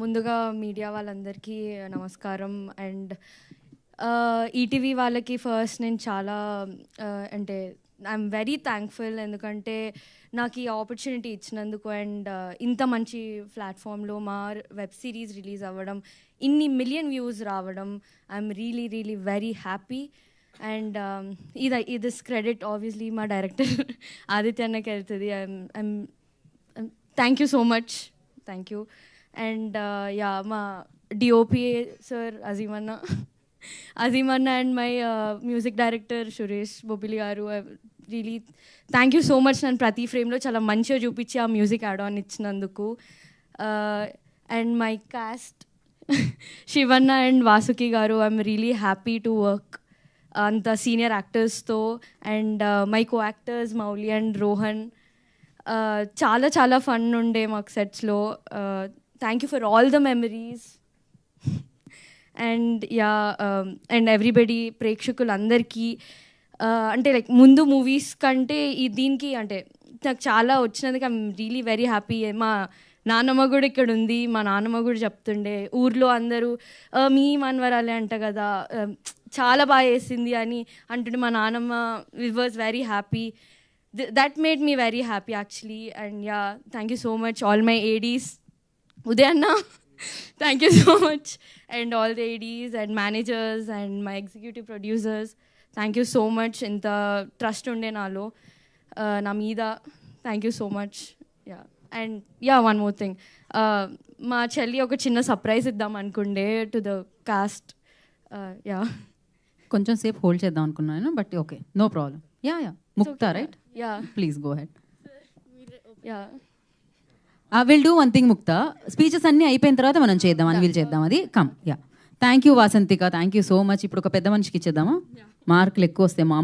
ముందుగా మీడియా వాళ్ళందరికీ నమస్కారం. అండ్ ఈటీవీ వాళ్ళకి ఫస్ట్ నేను చాలా అంటే ఐఎమ్ వెరీ థ్యాంక్ఫుల్, ఎందుకంటే నాకు ఈ ఆపర్చునిటీ ఇచ్చినందుకు. అండ్ ఇంత మంచి ప్లాట్ఫామ్లో మా వెబ్ సిరీస్ రిలీజ్ అవ్వడం, ఇన్ని మిలియన్ వ్యూస్ రావడం, I'm really really very happy. And ఇది క్రెడిట్ ఆబ్వియస్లీ మా డైరెక్టర్ ఆదిత్య అన్నకి వెళ్తుంది. I'm thank you so much, thank you. And yeah, మా డిఓపి సార్ అజీమన్న and my music director Suresh Bobbili garu, really thank you so much. నన్ను ప్రతి ఫ్రేమ్లో చాలా మంచిగా చూపించి ఆ మ్యూజిక్ యాడ్ ఆన్ ఇచ్చినందుకు. అండ్ మై కాస్ట్ శివన్న and Vasuki garu, I'm really happy to work అంత సీనియర్ యాక్టర్స్తో. And my co actors Mouli and Rohan, చాలా చాలా ఫన్ ఉండే మాకు సెట్స్లో. Thank you for all the memories. And yeah, and everybody ప్రేక్షకులందరికీ అంటే లైక్ ముందు మూవీస్ కంటే దీనికి అంటే నాకు చాలా వచ్చినందుకు ఐఎమ్ రియలీ వెరీ హ్యాపీ. మా నాన్నమ్మ కూడా ఇక్కడ ఉంది, మా నాన్నమ్మ కూడా చెప్తుండే ఊర్లో అందరూ మీ మనవరాలే అంట కదా, చాలా బాగా వేసింది అని అంటుండే. మా నాన్నమ్మ was very happy. That made me very happy actually. And yeah, thank you so much all my ADs. Udayanna, thank you so much. And all the ADs and managers and my executive producers, thank you so much. Inta trust unde nalo na meeda, thank you so much. Yeah. And yeah, one more thing, ma chelli oka chinna surprise iddam anukunde to the cast. Yeah, కొంచెం సేపు hold చేద్దాం అనుకున్నాను, but okay, no problem. Yeah yeah, Mukta, right? yeah, please go ahead. yeah. Will do one thing Mukta, speeches అన్నీ అయిపోయిన తర్వాత మనం చేద్దాం, అని వీళ్ళు చేద్దాం అది. Come. Yeah, thank you Vasanthika, thank you so much. ఇప్పుడు ఒక పెద్ద మనిషికి ఇచ్చేద్దామా, మార్కులు ఎక్కువ వస్తాయి మామూలు